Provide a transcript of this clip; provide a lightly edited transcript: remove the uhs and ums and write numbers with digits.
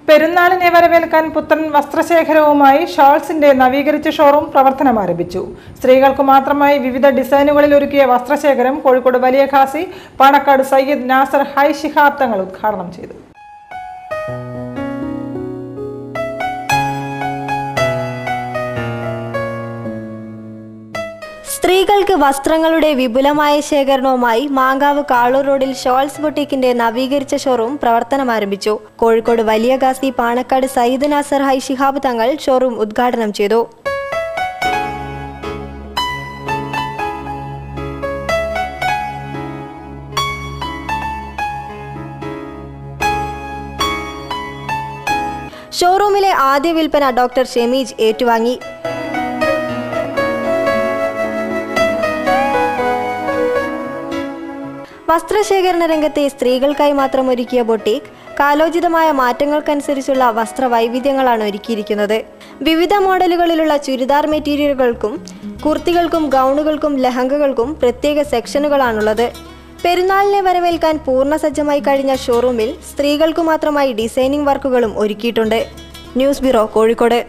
പെരുന്നാളിനെ വരവേൽക്കാൻ പുത്തൻ വസ്ത്രശേഖരവുമായി ഷോൾസിന്റെ നവീകരിച്ച ഷോറൂം പ്രവർത്തനം ആരംഭിച്ചു. സ്ത്രീകൾക്ക് മാത്രമായി വിവിധ ഡിസൈനുകളിൽ ഒരുക്കിയ വസ്ത്രശേഖരം കോഴിക്കോട് വലിയ ഖാസി പാണക്കാട് സയ്യിദ് നാസർ ഹൈ ശിഹാബ് തങ്ങൾ ഉദ്ഘാടനം ചെയ്തു. സ്ത്രീകൾക്ക് വസ്ത്രങ്ങളുടെ വിപുലമായ ശേഖരണവുമായി മാങ്കാവ് കാളൂർ റോഡിൽ ഷോൾസ് ബുട്ടീക്കിന്റെ നവീകരിച്ച ഷോറൂം പ്രവർത്തനം ആരംഭിച്ചു. കോഴിക്കോട് വലിയ ഖാസി പാണക്കാട് സയ്യിദ് നാസർ ഹൈ ശിഹാബ് തങ്ങൾ ഷോറൂം ഉദ്ഘാടനം ചെയ്തു. ഷോറൂമിലെ ആദ്യ വിൽപ്പന ഡോക്ടർ ഷെമീജ് ഏറ്റുവാങ്ങി. വസ്ത്രശേഖരണ രംഗത്തെ സ്ത്രീകൾക്കായി മാത്രം ഒരുക്കിയ ബൊട്ടീക്ക് കാലോചിതമായ മാറ്റങ്ങൾക്കനുസരിച്ചുള്ള വസ്ത്രവൈവിധ്യങ്ങളാണ് ഒരുക്കിയിരിക്കുന്നത്. വിവിധ മോഡലുകളിലുള്ള ചുരിദാർ മെറ്റീരിയലുകൾക്കും കുർത്തികൾക്കും ഗൗണുകൾക്കും ലഹങ്കകൾക്കും പ്രത്യേക സെക്ഷനുകളാണുള്ളത്. പെരുന്നാളിനെ വരവേൽക്കാൻ പൂർണ്ണസജ്ജമായി കഴിഞ്ഞ ഷോറൂമിൽ സ്ത്രീകൾക്കു മാത്രമായി ഡിസൈനിംഗ് വർക്കുകളും ഒരുക്കിയിട്ടുണ്ട്. News bureau, Kozhikode.